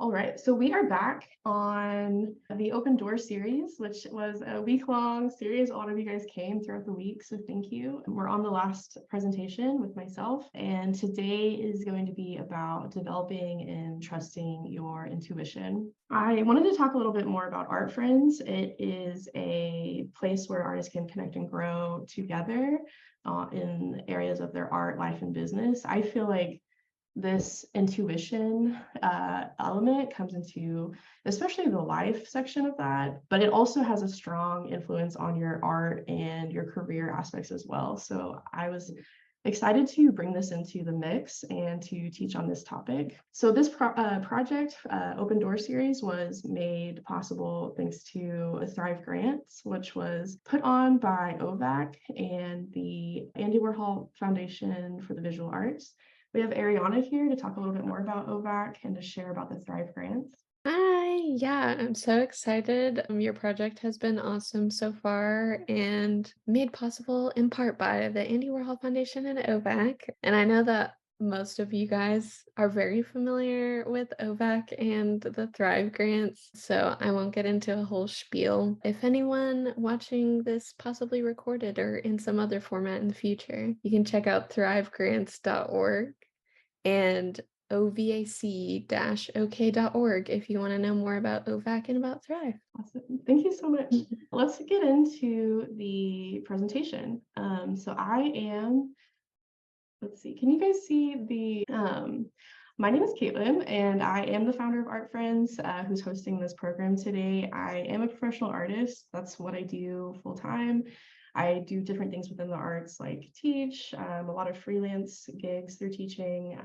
All right, so we are back on the Open Door series, which was a week-long series. A lot of you guys came throughout the week, so thank you. We're on the last presentation with myself, and today is going to be about developing and trusting your intuition. I wanted to talk a little bit more about Art Friends. It is a place where artists can connect and grow together in areas of their art, life, and business. I feel like this intuition element comes into especially the life section of that, but it also has a strong influence on your art and your career aspects as well. So I was excited to bring this into the mix and to teach on this topic. So this project, Open Door Series, was made possible thanks to a Thrive Grant, which was put on by OVAC and the Andy Warhol Foundation for the Visual Arts. We have Ariana here to talk a little bit more about OVAC and to share about the Thrive Grants. Hi, yeah, I'm so excited. Your project has been awesome so far and made possible in part by the Andy Warhol Foundation and OVAC. And I know that most of you guys are very familiar with OVAC and the Thrive Grants, so I won't get into a whole spiel. If anyone watching this possibly recorded or in some other format in the future, you can check out thrivegrants.org and ovac-ok.org if you want to know more about OVAC and about Thrive. Awesome. Thank you so much. Let's get into the presentation. So let's see, can you guys see my name is Katelynn, and I am the founder of Art Friends, who's hosting this program today. I am a professional artist. That's what I do full time. I do different things within the arts, like teach, a lot of freelance gigs through teaching,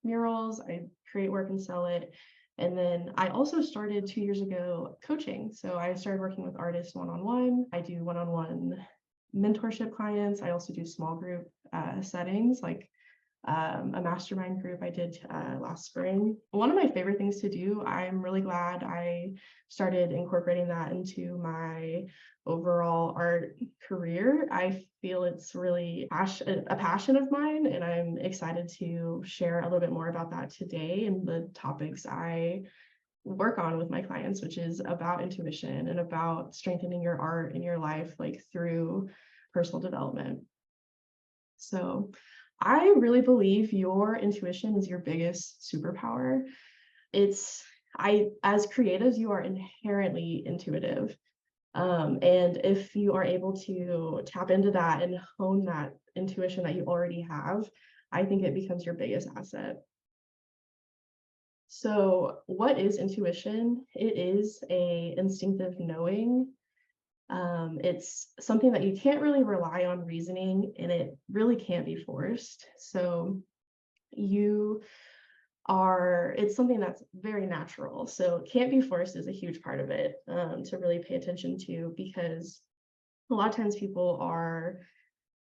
murals. I create work and sell it. And then I also started 2 years ago coaching. So I started working with artists one-on-one. I do one-on-one mentorship clients. I also do small group settings, like a mastermind group I did last spring. One of my favorite things to do, I'm really glad I started incorporating that into my overall art career. I feel it's really a passion of mine, and I'm excited to share a little bit more about that today and the topics I work on with my clients, which is about intuition and about strengthening your art in your life, like through personal development. So I really believe your intuition is your biggest superpower. As creatives, you are inherently intuitive. And if you are able to tap into that and hone that intuition that you already have, I think it becomes your biggest asset. So what is intuition? It is a instinctive knowing. It's something that you can't really rely on reasoning, and it really can't be forced. So it's something that's very natural. So can't be forced is a huge part of it, to really pay attention to, because a lot of times people are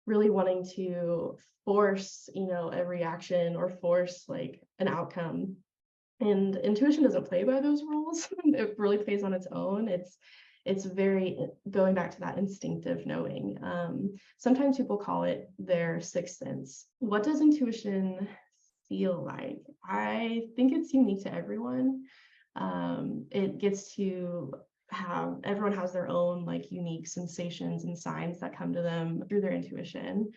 really wanting to force, a reaction or force like an outcome. And intuition doesn't play by those rules. It really plays on its own. It's very going back to that instinctive knowing. Sometimes people call it their sixth sense. What does intuition feel like? I think it's unique to everyone. It gets to everyone has their own like unique sensations and signs that come to them through their intuition.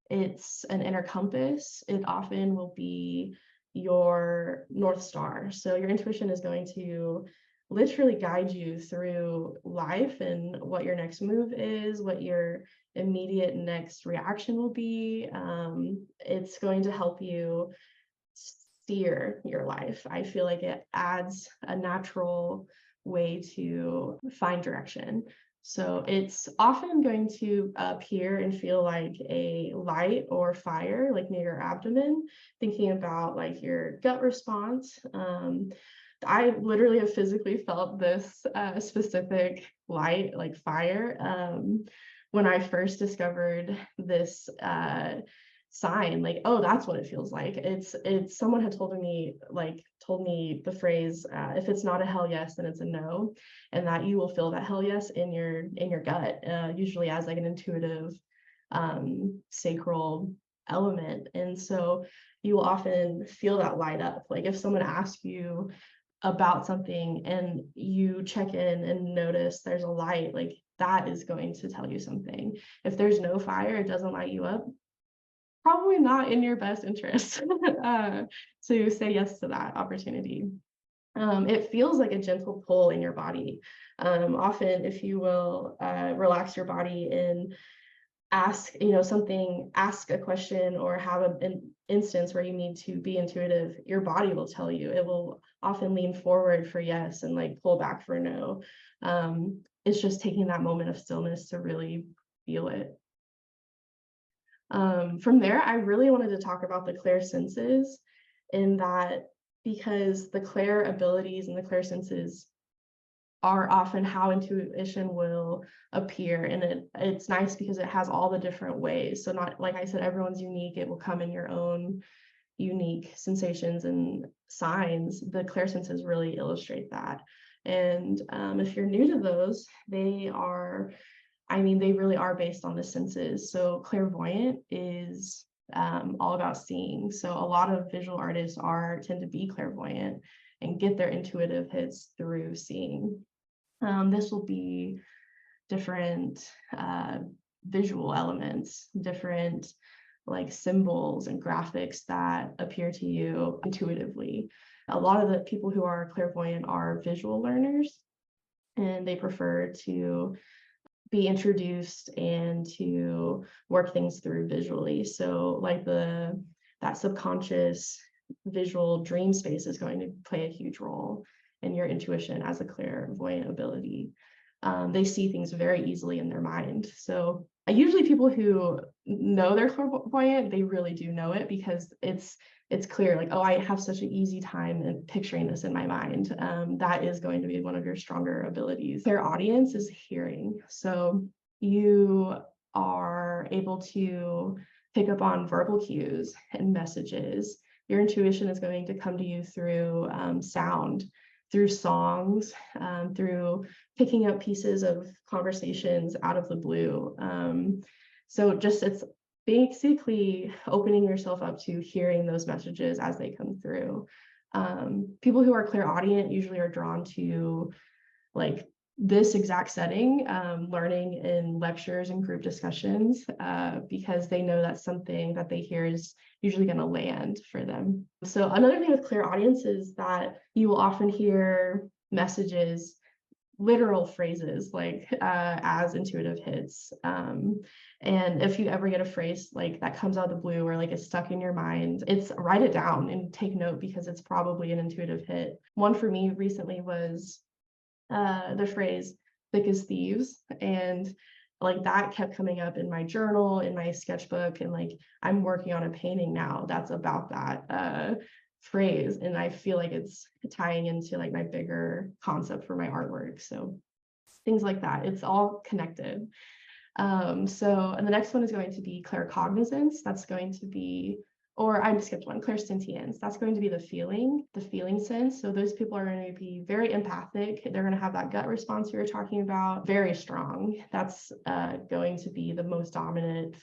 It's an inner compass. It often will be your North Star. So your intuition is going to literally guide you through life and what your next move is, what your immediate next reaction will be. It's going to help you steer your life. I feel like it adds a natural way to find direction. So it's often going to appear and feel like a light or fire, like near your abdomen, thinking about like your gut response. I literally have physically felt this specific light, like fire, when I first discovered this sign, like, oh, that's what it feels like. It's someone had told me the phrase, if it's not a hell yes, then it's a no, and that you will feel that hell yes in your gut, usually as like an intuitive sacral element. And so you will often feel that light up. Like if someone asks you about something and you check in and notice there's a light, like that is going to tell you something. If there's no fire, it doesn't light you up, probably not in your best interest to say yes to that opportunity. It feels like a gentle pull in your body. Often, if you will relax your body and ask, ask a question or have an instance where you need to be intuitive, your body will tell you. It will often lean forward for yes and like pull back for no. It's just taking that moment of stillness to really feel it. From there, I really wanted to talk about the clair senses, in that because the clair abilities and the clair senses are often how intuition will appear, and it's nice because it has all the different ways. So not, like I said, everyone's unique. It will come in your own unique sensations and signs. The clair senses really illustrate that. And if you're new to those, they really are based on the senses. So clairvoyant is all about seeing. So a lot of visual artists tend to be clairvoyant and get their intuitive hits through seeing. This will be different visual elements, different like symbols and graphics that appear to you intuitively. A lot of the people who are clairvoyant are visual learners, and they prefer to be introduced and to work things through visually. So like that subconscious visual dream space is going to play a huge role in your intuition as a clairvoyant ability. They see things very easily in their mind. So usually people who know they're clairvoyant, they really do know it, because it's clear, like, oh, I have such an easy time in picturing this in my mind. That is going to be one of your stronger abilities. Their audience is hearing. So you are able to pick up on verbal cues and messages. Your intuition is going to come to you through sound, through songs, through picking up pieces of conversations out of the blue. So it's basically opening yourself up to hearing those messages as they come through. People who are clairaudient usually are drawn to like this exact setting, learning in lectures and group discussions, because they know that something that they hear is usually going to land for them. So another thing with clairaudience is that you will often hear messages, literal phrases, like as intuitive hits. And if you ever get a phrase like that comes out of the blue or like it's stuck in your mind, write it down and take note, because it's probably an intuitive hit. One for me recently was the phrase thick as thieves, and like that kept coming up in my journal, in my sketchbook, and like I'm working on a painting now that's about that phrase, and I feel like it's tying into like my bigger concept for my artwork. So things like that, it's all connected. And the next one is going to be claircognizance. That's going to be, or I skipped one, clairsentience. That's going to be the feeling sense. So those people are going to be very empathic. They're going to have that gut response we were talking about, very strong. That's going to be the most dominant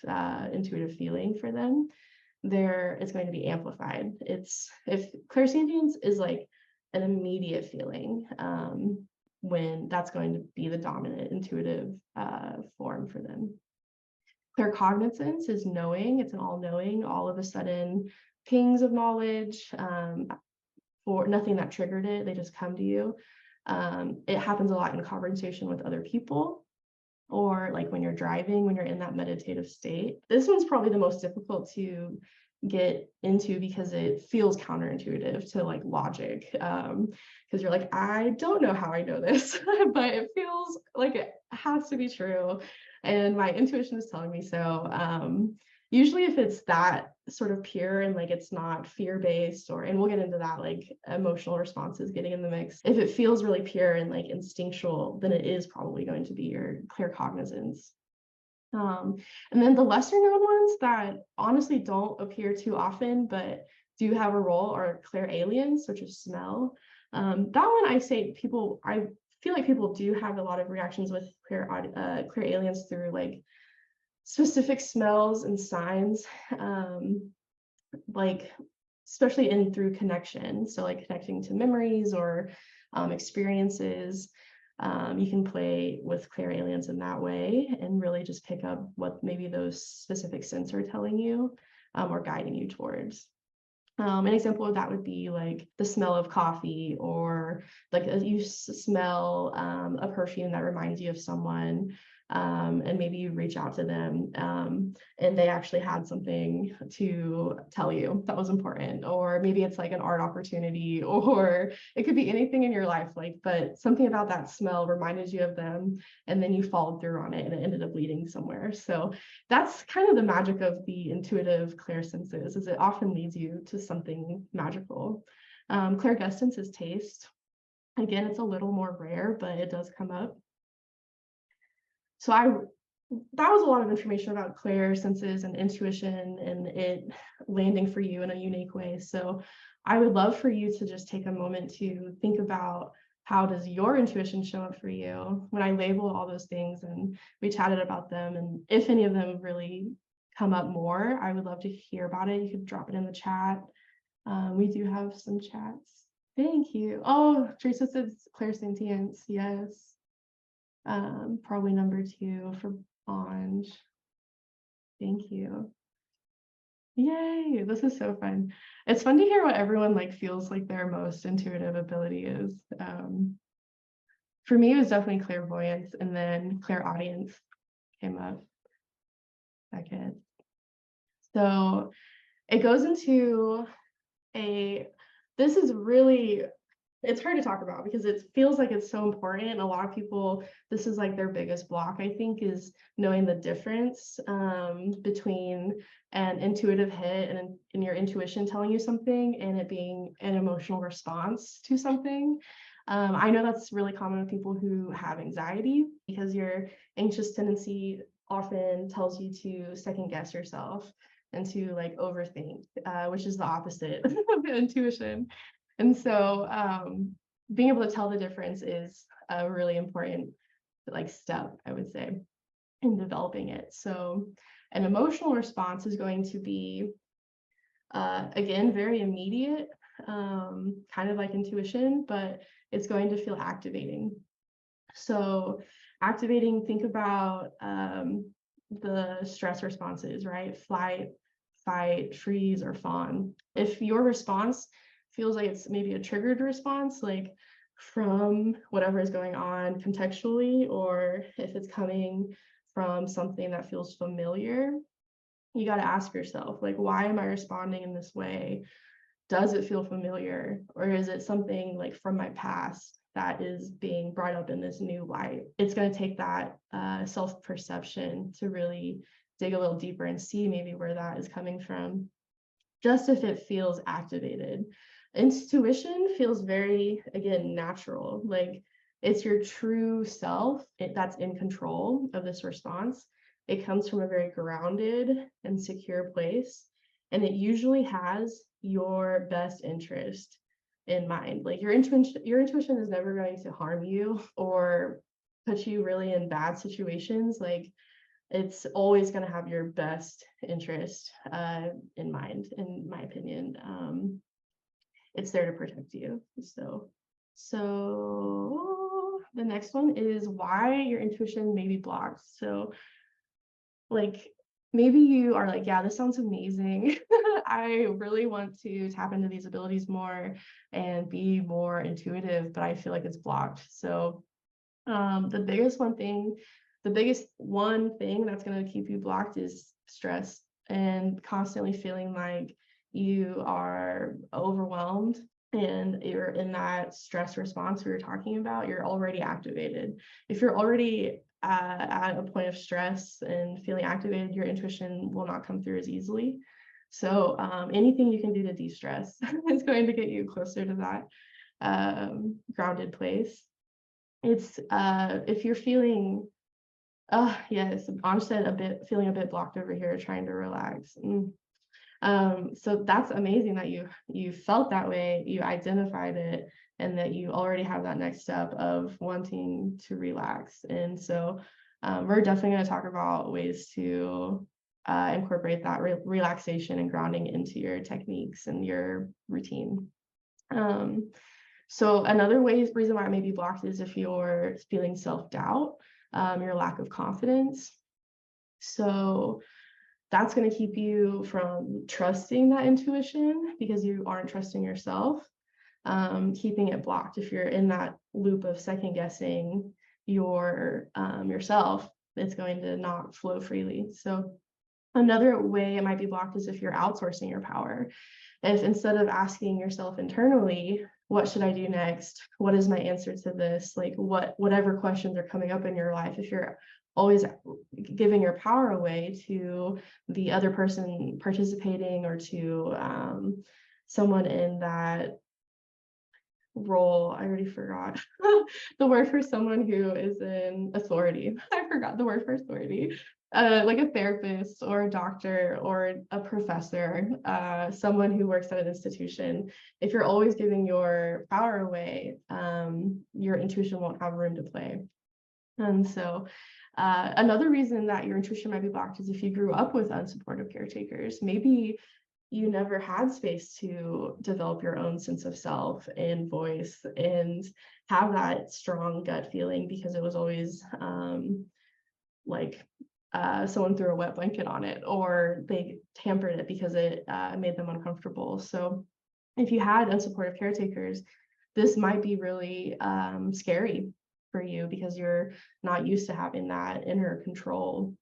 intuitive feeling for them. It's going to be amplified. If clairsentience is like an immediate feeling, when that's going to be the dominant intuitive form for them. Claircognizance is knowing. It's an all-knowing, all of a sudden pings of knowledge, for nothing that triggered it, they just come to you. It happens a lot in conversation with other people, or like when you're driving, when you're in that meditative state. This one's probably the most difficult to get into because it feels counterintuitive to like logic, because you're like, I don't know how I know this, but it feels like it has to be true, and my intuition is telling me so. Usually if it's that sort of pure and like it's not fear-based, and we'll get into that, like emotional responses getting in the mix, if it feels really pure and like instinctual, then it is probably going to be your claircognizance. And then the lesser known ones that honestly don't appear too often but do have a role are clairaliens, which is smell. That one I feel like people do have a lot of reactions with clairaliens through like specific smells and signs. Like especially in through connection. So like connecting to memories or experiences. You can play with clair aliens in that way and really just pick up what maybe those specific scents are telling you or guiding you towards. An example of that would be like the smell of coffee, or like you smell a perfume that reminds you of someone, and maybe you reach out to them and they actually had something to tell you that was important, or maybe it's like an art opportunity, or it could be anything in your life, like, but something about that smell reminded you of them, and then you followed through on it and it ended up leading somewhere. So that's kind of the magic of the intuitive clairsenses, is it often leads you to something magical. Clairgustance is taste. Again, it's a little more rare, but it does come up. So that was a lot of information about clairsenses and intuition and it landing for you in a unique way. So I would love for you to just take a moment to think about, how does your intuition show up for you? When I labeled all those things and we chatted about them, and if any of them really come up more, I would love to hear about it. You could drop it in the chat. We do have some chats. Thank you. Oh, Teresa says clairsentience. Yes. Probably number 2 for Anj. Thank you. Yay, this is so fun. It's fun to hear what everyone like feels like their most intuitive ability is. For me, it was definitely clairvoyance, and then clairaudience came up second. So it goes into this is really, it's hard to talk about because it feels like it's so important. A lot of people, this is like their biggest block, I think, is knowing the difference between an intuitive hit and your intuition telling you something and it being an emotional response to something. I know that's really common with people who have anxiety, because your anxious tendency often tells you to second guess yourself and to like overthink, which is the opposite of intuition. And so being able to tell the difference is a really important like step, I would say, in developing it. So an emotional response is going to be, again, very immediate, kind of like intuition, but it's going to feel activating. So activating, think about the stress responses, right? Flight, fight, freeze, or fawn. If your response feels like it's maybe a triggered response, like from whatever is going on contextually, or if it's coming from something that feels familiar, you got to ask yourself, like, why am I responding in this way? Does it feel familiar? Or is it something like from my past that is being brought up in this new light? It's going to take that self-perception to really dig a little deeper and see maybe where that is coming from, just if it feels activated. Intuition feels very, again, natural, like it's your true self that's in control of this response. It comes from a very grounded and secure place, and it usually has your best interest in mind. Like your intuition is never going to harm you or put you really in bad situations. Like it's always going to have your best interest in mind, in my opinion. It's there to protect you. So the next one is why your intuition may be blocked. So like maybe you are like, yeah, this sounds amazing. I really want to tap into these abilities more and be more intuitive, but I feel like it's blocked. So the biggest thing that's going to keep you blocked is stress, and constantly feeling like you are overwhelmed and you're in that stress response we were talking about. You're already activated. If you're already at a point of stress and feeling activated, your intuition will not come through as easily. So anything you can do to de-stress is going to get you closer to that grounded place. It's if you're feeling, yes, Anj said feeling a bit blocked over here, trying to relax. So that's amazing that you felt that way, you identified it, and that you already have that next step of wanting to relax. And so we're definitely going to talk about ways to incorporate that relaxation and grounding into your techniques and your routine. So another reason why it may be blocked is if you're feeling self-doubt, your lack of confidence. So that's going to keep you from trusting that intuition because you aren't trusting yourself, keeping it blocked. If you're in that loop of second guessing yourself, it's going to not flow freely. So another way it might be blocked is if you're outsourcing your power. If instead of asking yourself internally, what should I do next? What is my answer to this? Like whatever questions are coming up in your life, if you're always giving your power away to the other person participating or to someone in that role, I already forgot the word for someone who is in authority. I forgot the word for authority. Like a therapist or a doctor or a professor, someone who works at an institution. If you're always giving your power away, your intuition won't have room to play. And so another reason that your intuition might be blocked is if you grew up with unsupportive caretakers. Maybe you never had space to develop your own sense of self and voice and have that strong gut feeling because it was always someone threw a wet blanket on it or they tampered it because it made them uncomfortable. So if you had unsupportive caretakers, this might be really scary for you because you're not used to having that inner control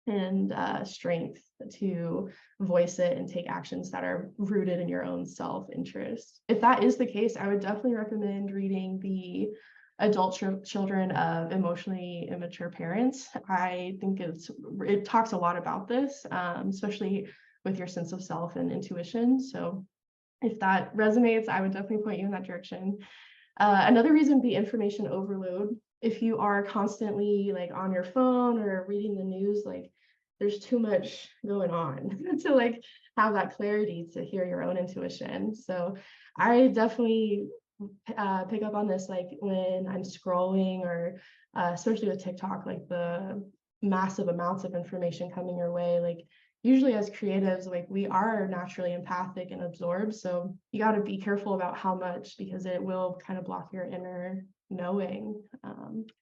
and strength to voice it and take actions that are rooted in your own self-interest. If that is the case, I would definitely recommend reading the Adult Children of Emotionally Immature Parents. I think it talks a lot about this, especially with your sense of self and intuition. So if that resonates, I would definitely point you in that direction. Another reason would be information overload. If you are constantly like on your phone or reading the news, like there's too much going on to like have that clarity to hear your own intuition. So I definitely pick up on this like when I'm scrolling or especially with TikTok, like the massive amounts of information coming your way. Like usually as creatives, like we are naturally empathic and absorbed. So you got to be careful about how much because it will kind of block your inner knowing.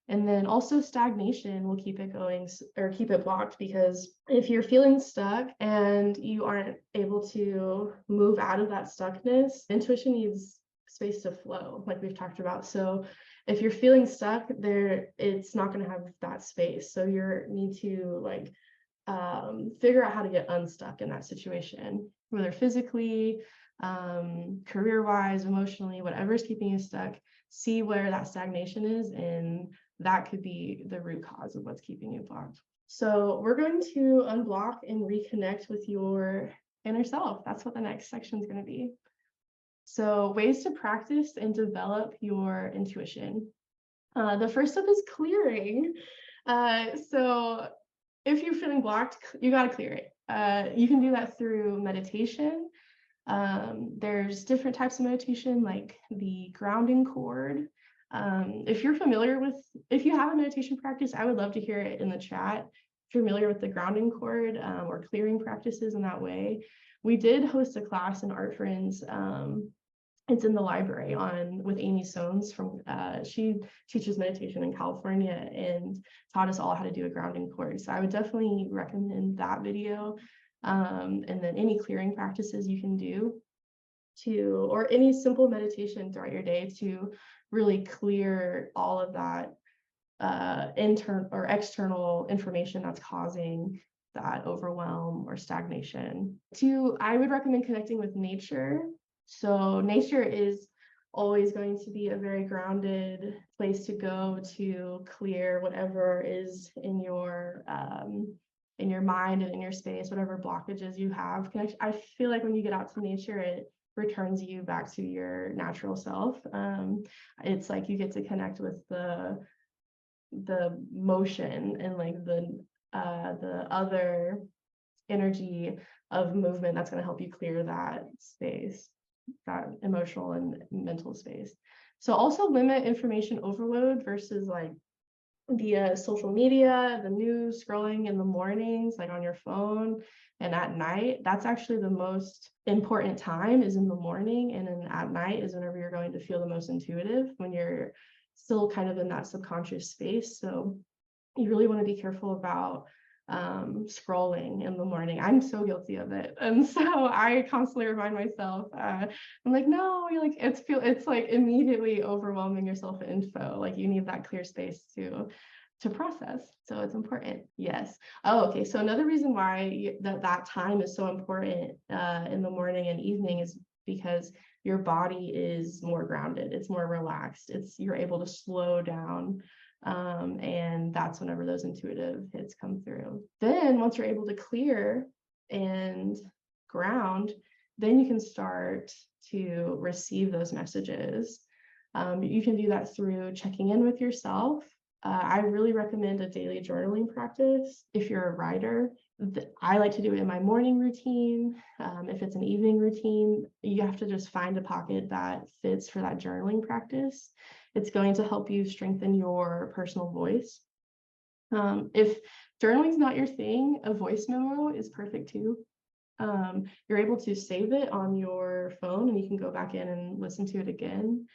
And then also stagnation will keep it going or keep it blocked because if you're feeling stuck and you aren't able to move out of that stuckness, intuition needs space to flow, like we've talked about. So if you're feeling stuck there, it's not going to have that space. So you need to like figure out how to get unstuck in that situation, whether physically, career-wise, emotionally, whatever's keeping you stuck, see where that stagnation is, and that could be the root cause of what's keeping you blocked. So we're going to unblock and reconnect with your inner self. That's what the next section is going to be. So ways to practice and develop your intuition. The first step is clearing. So if you're feeling blocked, you got to clear it. You can do that through meditation. There's different types of meditation, like the grounding cord. If you have a meditation practice, I would love to hear it in the chat. If you're familiar with the grounding cord or clearing practices in that way. We did host a class in Art Friends. It's in the library with Amy Soanes from she teaches meditation in California and taught us all how to do a grounding cord. So I would definitely recommend that video. And then any clearing practices you can do or any simple meditation throughout your day to really clear all of that internal or external information that's causing that overwhelm or stagnation. I would recommend connecting with nature. So nature is always going to be a very grounded place to go to clear whatever is in your mind and in your space, whatever blockages you have. I feel like when you get out to nature, it returns you back to your natural self. It's like you get to connect with the motion and like the other energy of movement that's going to help you clear that space, that emotional and mental space. So also limit information overload versus like via social media, the news, scrolling in the mornings, like on your phone, and at night. That's actually the most important time, is in the morning, and then at night is whenever you're going to feel the most intuitive, when you're still kind of in that subconscious space. So you really want to be careful about scrolling in the morning. I'm so guilty of it, and so I constantly remind myself, I'm like, no, you're like, it's like immediately overwhelming yourself with info. Like, you need that clear space to process. So it's important. Yes. Oh, okay. So another reason why that time is so important in the morning and evening is because your body is more grounded. It's more relaxed. You're able to slow down. And that's whenever those intuitive hits come through. Then once you're able to clear and ground, then you can start to receive those messages. You can do that through checking in with yourself. I really recommend a daily journaling practice. If you're a writer, I like to do it in my morning routine. If it's an evening routine, you have to just find a pocket that fits for that journaling practice. It's going to help you strengthen your personal voice. If journaling is not your thing, a voice memo is perfect too. You're able to save it on your phone, and you can go back in and listen to it again.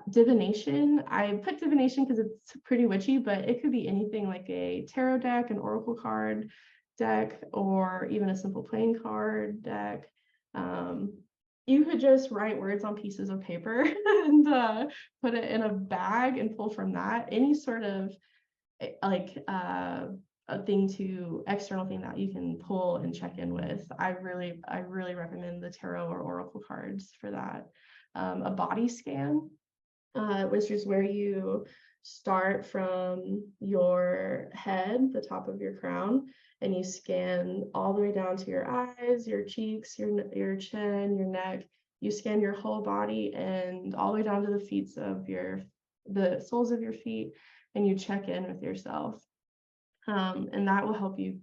Divination, I put divination because it's pretty witchy, but it could be anything like a tarot deck, an oracle card deck, or even a simple playing card deck. You could just write words on pieces of paper and put it in a bag and pull from that. Any sort of like external thing that you can pull and check in with. I really recommend the tarot or oracle cards for that. A body scan, which is where you start from your head, the top of your crown, and you scan all the way down to your eyes, your cheeks, your chin, your neck. You scan your whole body and all the way down to the soles of your feet, and you check in with yourself. And that will help you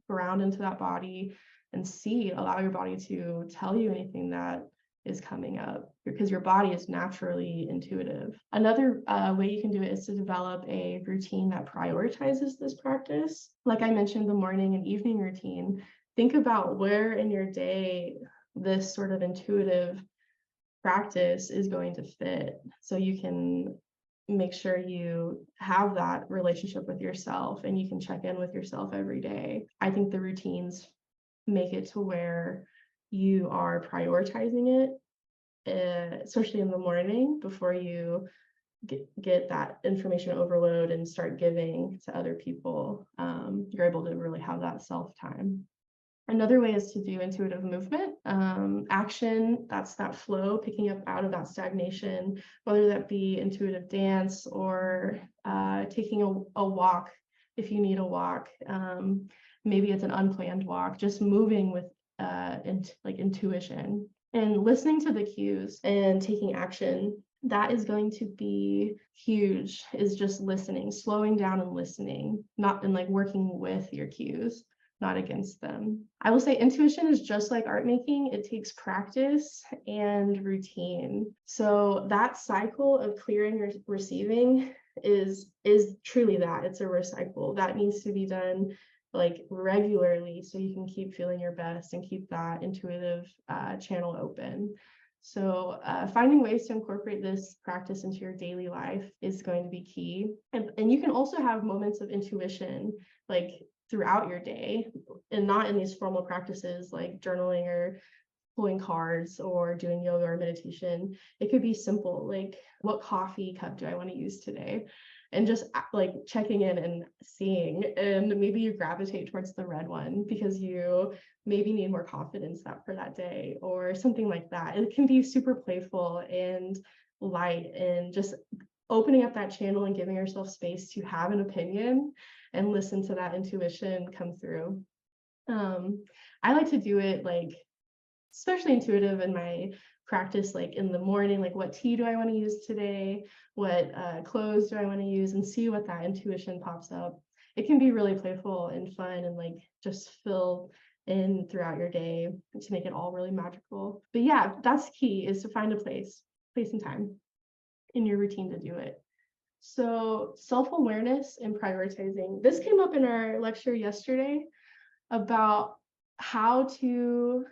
ground into that body and allow your body to tell you anything that is coming up, because your body is naturally intuitive. Another way you can do it is to develop a routine that prioritizes this practice. Like I mentioned, the morning and evening routine. Think about where in your day this sort of intuitive practice is going to fit, so you can make sure you have that relationship with yourself and you can check in with yourself every day. I think the routines make it to where you are prioritizing it, especially in the morning before you get that information overload and start giving to other people. You're able to really have that self time. Another way is to do intuitive movement, action. That's that flow, picking up out of that stagnation, whether that be intuitive dance or taking a walk if you need a walk. Maybe it's an unplanned walk, just moving with like intuition and listening to the cues and taking action. That is going to be huge, is just listening, slowing down and listening, not in like working with your cues, not against them. I will say intuition is just like art making. It takes practice and routine. So that cycle of clearing or receiving is truly that. It's a recycle that needs to be done like regularly, so you can keep feeling your best and keep that intuitive channel open. So finding ways to incorporate this practice into your daily life is going to be key. And you can also have moments of intuition like throughout your day, and not in these formal practices like journaling or pulling cards or doing yoga or meditation. It could be simple, like, what coffee cup do I want to use today? And just like checking in and seeing, and maybe you gravitate towards the red one because you maybe need more confidence for that day or something like that. It can be super playful and light, and just opening up that channel and giving yourself space to have an opinion and listen to that intuition come through. I like to do it like especially intuitive in my practice, like in the morning, like what tea do I want to use today? What clothes do I want to use? And see what that intuition pops up. It can be really playful and fun and like just fill in throughout your day to make it all really magical. But yeah, that's key, is to find a place and time in your routine to do it. So self-awareness and prioritizing. This came up in our lecture yesterday about how to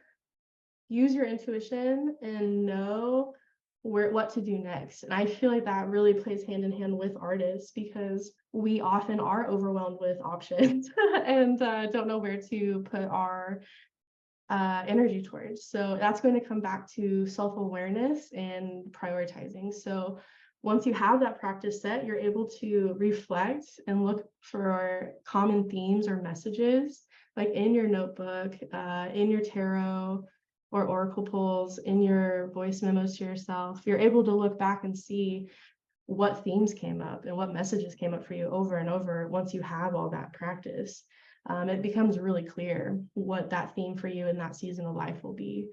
use your intuition and know what to do next. And I feel like that really plays hand in hand with artists because we often are overwhelmed with options and don't know where to put our energy towards. So that's going to come back to self-awareness and prioritizing. So once you have that practice set, you're able to reflect and look for common themes or messages, like in your notebook, in your tarot or oracle pulls, in your voice memos to yourself. You're able to look back and see what themes came up and what messages came up for you over and over once you have all that practice. It becomes really clear what that theme for you in that season of life will be.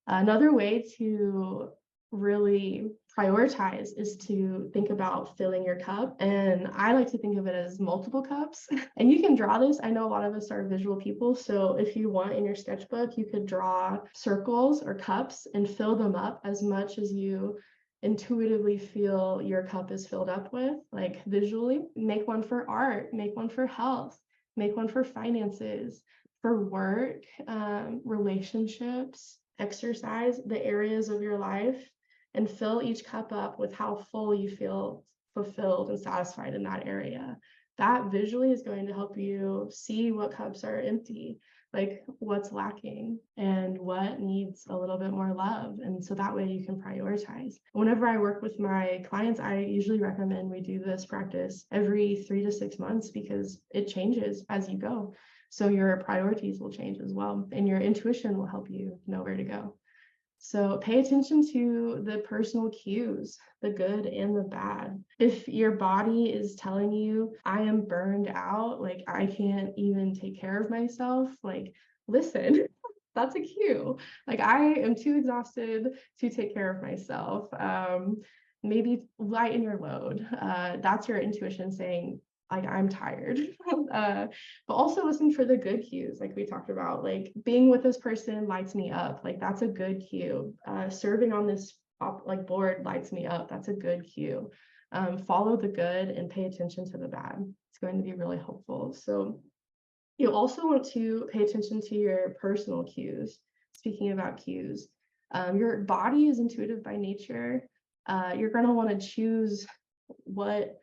Another way to really prioritize is to think about filling your cup. And I like to think of it as multiple cups. And you can draw this. I know a lot of us are visual people. So if you want in your sketchbook, you could draw circles or cups and fill them up as much as you intuitively feel your cup is filled up with, like visually. Make one for art, make one for health, make one for finances, for work, relationships, exercise, the areas of your life, and fill each cup up with how full you feel fulfilled and satisfied in that area. That visually is going to help you see what cups are empty, like what's lacking and what needs a little bit more love. And so that way you can prioritize. Whenever I work with my clients, I usually recommend we do this practice every 3 to 6 months because it changes as you go. So your priorities will change as well, and your intuition will help you know where to go. So pay attention to the personal cues, the good and the bad. If your body is telling you, I am burned out, like I can't even take care of myself, like listen, that's a cue. Like I am too exhausted to take care of myself. Maybe lighten your load. That's your intuition saying, like I'm tired. But also listen for the good cues, like we talked about, like being with this person lights me up, like that's a good cue. Serving on this like board lights me up, that's a good cue. Follow the good and pay attention to the bad. It's going to be really helpful. So you also want to pay attention to your personal cues. Speaking about cues, your body is intuitive by nature. You're going to want to choose what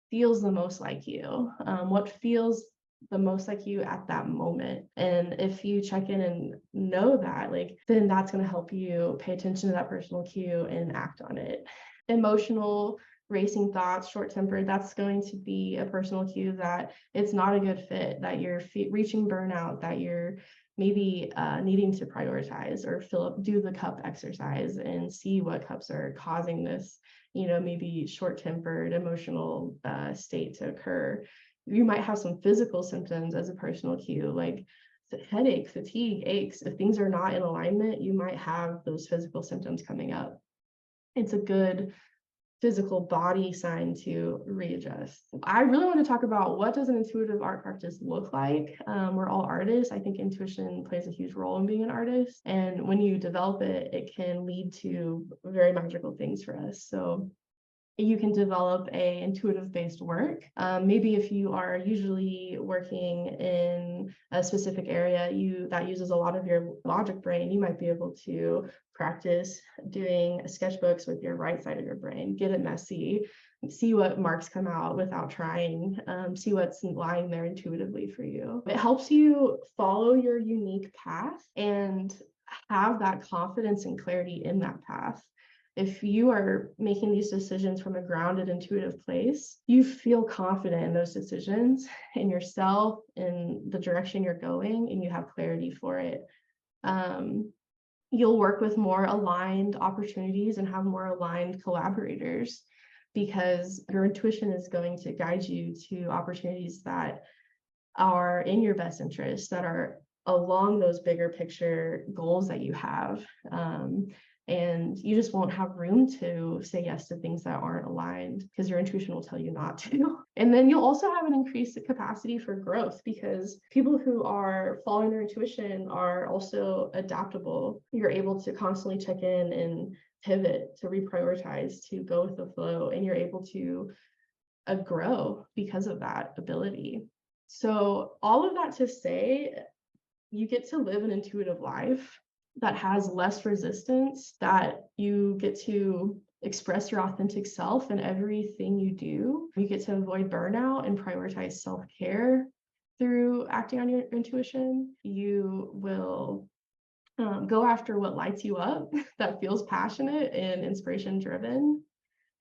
feels the most like you, what feels the most like you at that moment. And if you check in and know that, like, then that's going to help you pay attention to that personal cue and act on it. Emotional, racing thoughts, short-tempered, that's going to be a personal cue that it's not a good fit, that you're reaching burnout, that you're maybe needing to prioritize or fill up, do the cup exercise and see what cups are causing this, maybe short-tempered emotional state to occur. You might have some physical symptoms as a personal cue, like headache, fatigue, aches. If things are not in alignment, you might have those physical symptoms coming up. It's a good physical body sign to readjust. I really want to talk about what does an intuitive art practice look like. We're all artists. I think intuition plays a huge role in being an artist. And when you develop it, it can lead to very magical things for us. So you can develop a intuitive based work. Maybe if you are usually working in a specific area that uses a lot of your logic brain, you might be able to practice doing sketchbooks with your right side of your brain, get it messy, see what marks come out without trying, see what's lying there intuitively for you. It helps you follow your unique path and have that confidence and clarity in that path. If you are making these decisions from a grounded, intuitive place, you feel confident in those decisions, in yourself, in the direction you're going, and you have clarity for it. You'll work with more aligned opportunities and have more aligned collaborators because your intuition is going to guide you to opportunities that are in your best interest, that are along those bigger picture goals that you have. And you just won't have room to say yes to things that aren't aligned because your intuition will tell you not to. And then you'll also have an increased capacity for growth because people who are following their intuition are also adaptable. You're able to constantly check in and pivot, to reprioritize, to go with the flow, and you're able to grow because of that ability. So all of that to say, you get to live an intuitive life that has less resistance, that you get to express your authentic self in everything you do. You get to avoid burnout and prioritize self-care through acting on your intuition. You will go after what lights you up, that feels passionate and inspiration driven.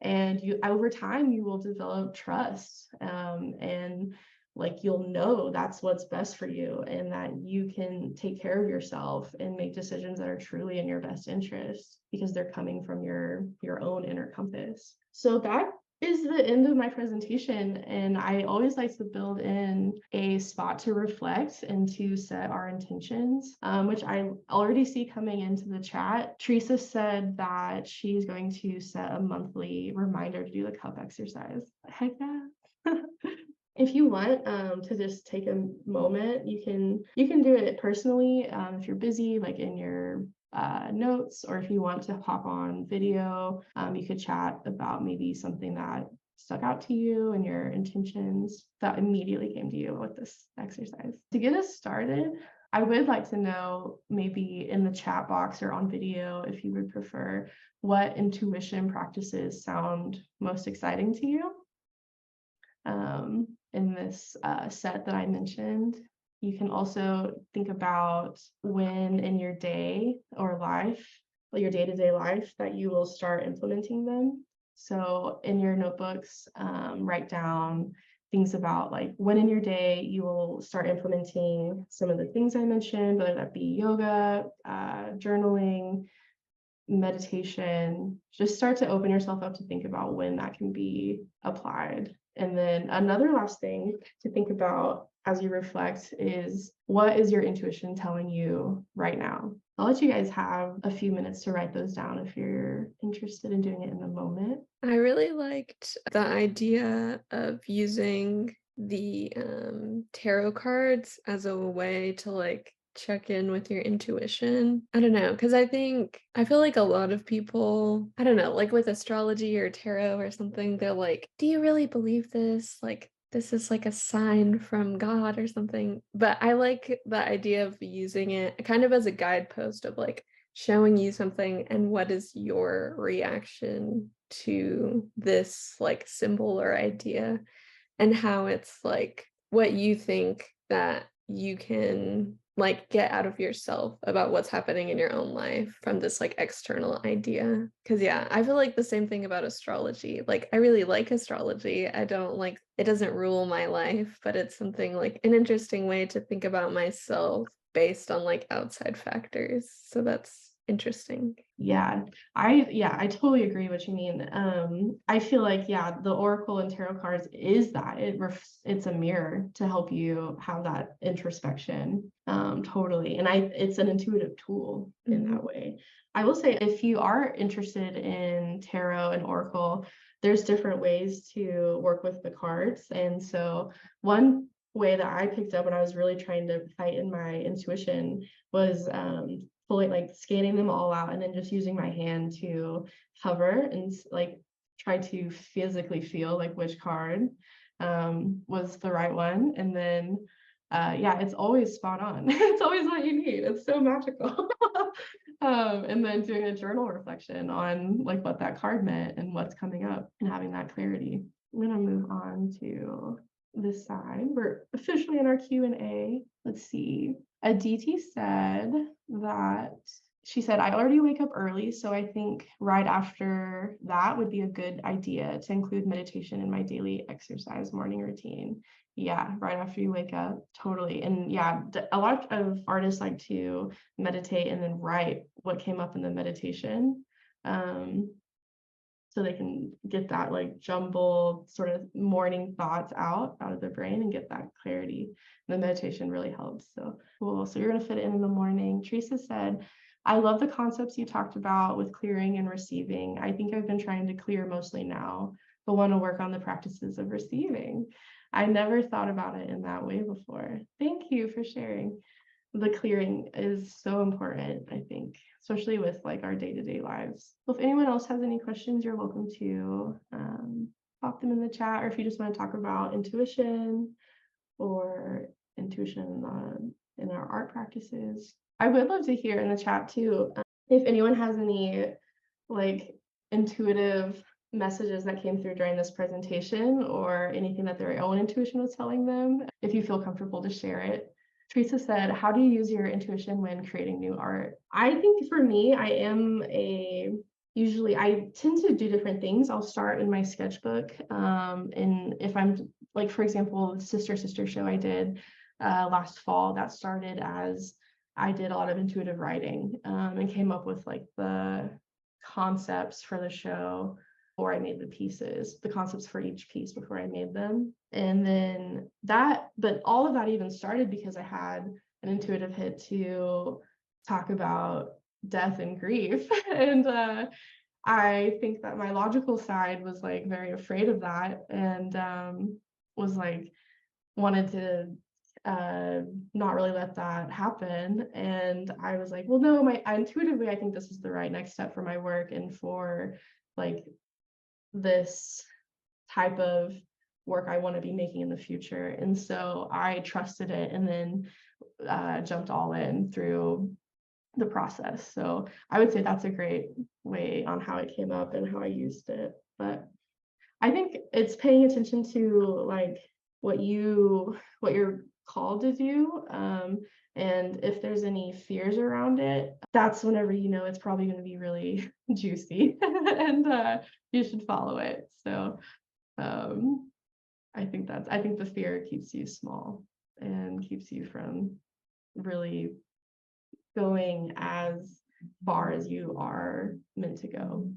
And you, over time, you will develop trust, and like you'll know that's what's best for you, and that you can take care of yourself and make decisions that are truly in your best interest because they're coming from your own inner compass. So that is the end of my presentation, and I always like to build in a spot to reflect and to set our intentions, which I already see coming into the chat. Teresa said that she's going to set a monthly reminder to do the cup exercise. Heck yeah. If you want to just take a moment, you can do it personally if you're busy, like in your notes, or if you want to hop on video, you could chat about maybe something that stuck out to you and your intentions that immediately came to you with this exercise. To get us started, I would like to know, maybe in the chat box or on video, if you would prefer, what intuition practices sound most exciting to you in this set that I mentioned. You can also think about when in your day or life, or your day-to-day life, that you will start implementing them. So in your notebooks, write down things about like when in your day you will start implementing some of the things I mentioned, whether that be yoga, journaling, meditation. Just start to open yourself up to think about when that can be applied. And then another last thing to think about as you reflect is, what is your intuition telling you right now? I'll let you guys have a few minutes to write those down if you're interested in doing it in the moment. I really liked the idea of using the tarot cards as a way to like check in with your intuition. I don't know, because I feel like a lot of people, I don't know, like with astrology or tarot or something, they're like, do you really believe this? Like, this is like a sign from God or something. But I like the idea of using it kind of as a guidepost of like showing you something and what is your reaction to this like symbol or idea, and how it's like what you think that you can like get out of yourself about what's happening in your own life from this like external idea. Because yeah, I feel like the same thing about astrology. Like I really like astrology. I don't like, it doesn't rule my life, but it's something like an interesting way to think about myself based on like outside factors. So that's interesting. Yeah, I totally agree what you mean. I feel like, yeah, the Oracle and tarot cards is that it's a mirror to help you have that introspection. Totally. And it's an intuitive tool in that way. I will say, if you are interested in tarot and Oracle, there's different ways to work with the cards. And so one way that I picked up when I was really trying to heighten my intuition was fully like scanning them all out and then just using my hand to hover and like try to physically feel like which card was the right one. And then yeah, it's always spot on. It's always what you need. It's so magical. And then doing a journal reflection on like what that card meant and what's coming up and having that clarity. I'm gonna move on to this side. We're officially in our Q&A. Let's see. Aditi said that she said, I already wake up early, so I think right after that would be a good idea to include meditation in my daily exercise morning routine. Yeah, right after you wake up, totally. And yeah, a lot of artists like to meditate and then write what came up in the meditation. So they can get that like jumbled sort of morning thoughts out of their brain and get that clarity. And the meditation really helps. So cool. So you're going to fit it in the morning. Teresa said, I love the concepts you talked about with clearing and receiving. I think I've been trying to clear mostly now, but want to work on the practices of receiving. I never thought about it in that way before. Thank you for sharing. The clearing is so important, I think, especially with like our day-to-day lives. Well, if anyone else has any questions, you're welcome to pop them in the chat, or if you just want to talk about intuition or intuition in our art practices. I would love to hear in the chat too, if anyone has any like intuitive messages that came through during this presentation or anything that their own intuition was telling them, if you feel comfortable to share it. Teresa said, how do you use your intuition when creating new art? I think for me, usually I tend to do different things. I'll start in my sketchbook. And if I'm like, for example, the Sister show I did last fall, that started as I did a lot of intuitive writing and came up with like the concepts for the show before I made the pieces, the concepts for each piece before I made them. And then but all of that even started because I had an intuitive hit to talk about death and grief. And I think that my logical side was like very afraid of that and was like wanted to not really let that happen. And I was like, well, no, intuitively, I think this is the right next step for my work and for like this type of work I want to be making in the future. And so I trusted it and then jumped all in through the process. So I would say that's a great way on how it came up and how I used it. But I think it's paying attention to like what you're called to do. And if there's any fears around it, that's whenever you know it's probably going to be really juicy and you should follow it. So I think the fear keeps you small and keeps you from really going as far as you are meant to go.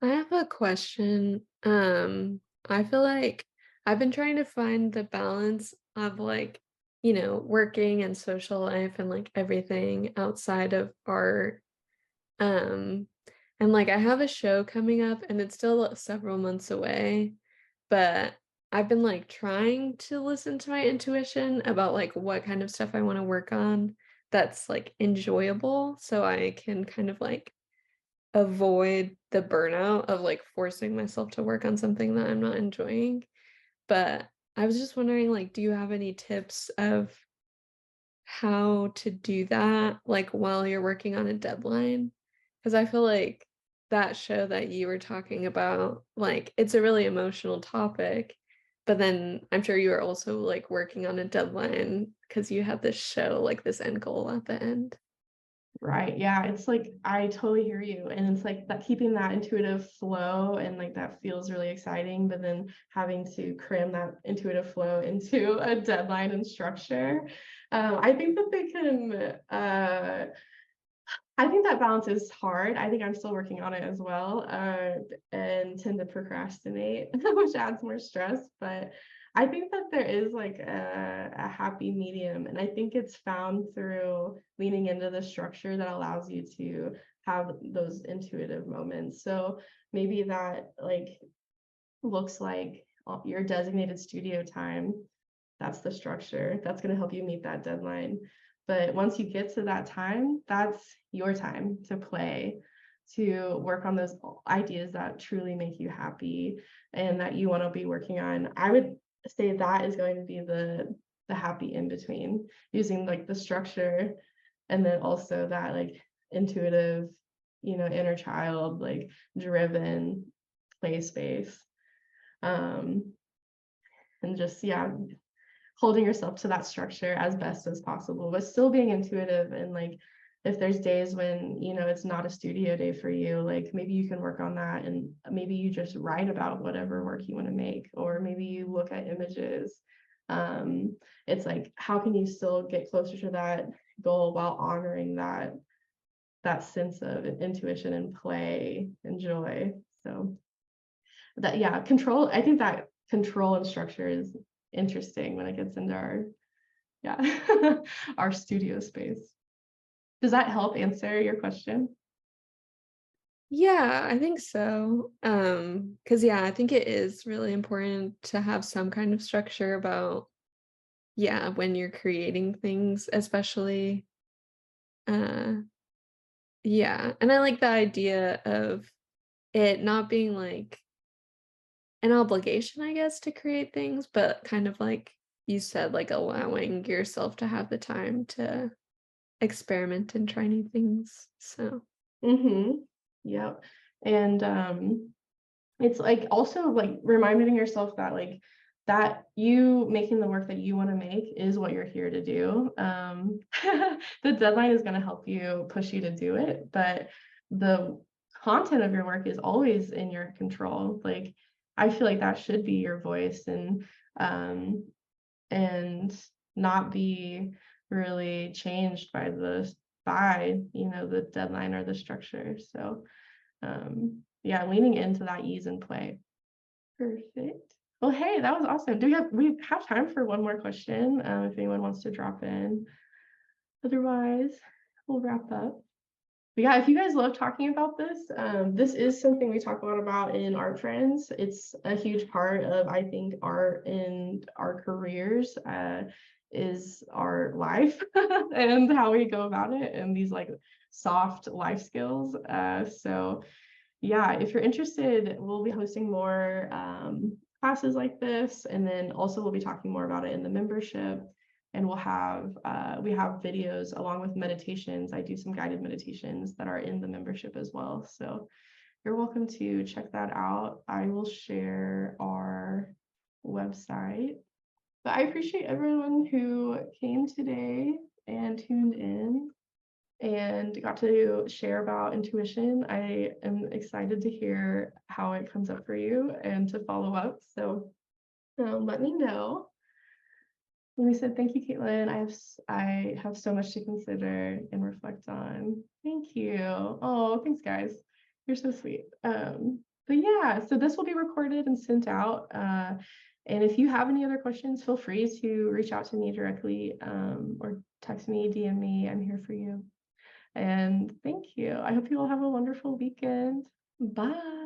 I have a question. I feel like I've been trying to find the balance of like, working and social life and like everything outside of art. Um, and like I have a show coming up and it's still several months away, but I've been like trying to listen to my intuition about like what kind of stuff I want to work on that's like enjoyable so I can kind of like avoid the burnout of like forcing myself to work on something that I'm not enjoying. But I was just wondering, like, do you have any tips of how to do that, like while you're working on a deadline? Because I feel like that show that you were talking about, like, it's a really emotional topic. But then I'm sure you are also like working on a deadline because you had this show, like this end goal at the end. Right. Yeah. It's like I totally hear you. And it's like that keeping that intuitive flow and like that feels really exciting, but then having to cram that intuitive flow into a deadline and structure. I think that they can I think that balance is hard. I think I'm still working on it as well, and tend to procrastinate, which adds more stress. But I think that there is like a happy medium, and I think it's found through leaning into the structure that allows you to have those intuitive moments. So maybe that like looks like your designated studio time. That's the structure. That's going to help you meet that deadline. But once you get to that time, that's your time to play, to work on those ideas that truly make you happy and that you want to be working on. I would say that is going to be the happy in between, using like the structure and then also that like intuitive, inner child, like driven play space. And just holding yourself to that structure as best as possible, but still being intuitive. And like if there's days when it's not a studio day for you, like maybe you can work on that and maybe you just write about whatever work you want to make, or maybe you look at images. It's like how can you still get closer to that goal while honoring that sense of intuition and play and joy. So control, I think that control and structure is interesting when it gets into our our studio space. Does that help answer your question? Yeah, I think so. Because yeah, I think it is really important to have some kind of structure about, yeah, when you're creating things, especially uh yeah. And I like the idea of it not being like an obligation, I guess, to create things, but kind of like you said, like allowing yourself to have the time to experiment and try new things. So, Mm-hmm. Yep. And it's like also like reminding yourself that like that you making the work that you want to make is what you're here to do. The deadline is going to help you push you to do it, but the content of your work is always in your control. Like I feel like that should be your voice, um and not be really changed by the deadline or the structure. So yeah, leaning into that ease and play. Perfect. Well, hey, that was awesome. We have time for one more question, if anyone wants to drop in. Otherwise, we'll wrap up. But yeah, if you guys love talking about this, this is something we talk a lot about in Art Friends. It's a huge part of, I think, art in our careers, is our life and how we go about it and these like soft life skills. So yeah, if you're interested, we'll be hosting more classes like this, and then also we'll be talking more about it in the membership. And we have videos along with meditations. I do some guided meditations that are in the membership as well. So you're welcome to check that out. I will share our website. But I appreciate everyone who came today and tuned in and got to share about intuition. I am excited to hear how it comes up for you and to follow up. So let me know. Let me say thank you, Katelynn. I have so much to consider and reflect on. Thank you. Oh, thanks, guys. You're so sweet. But yeah, so this will be recorded and sent out. And if you have any other questions, feel free to reach out to me directly, or text me, DM me. I'm here for you. And thank you. I hope you all have a wonderful weekend. Bye.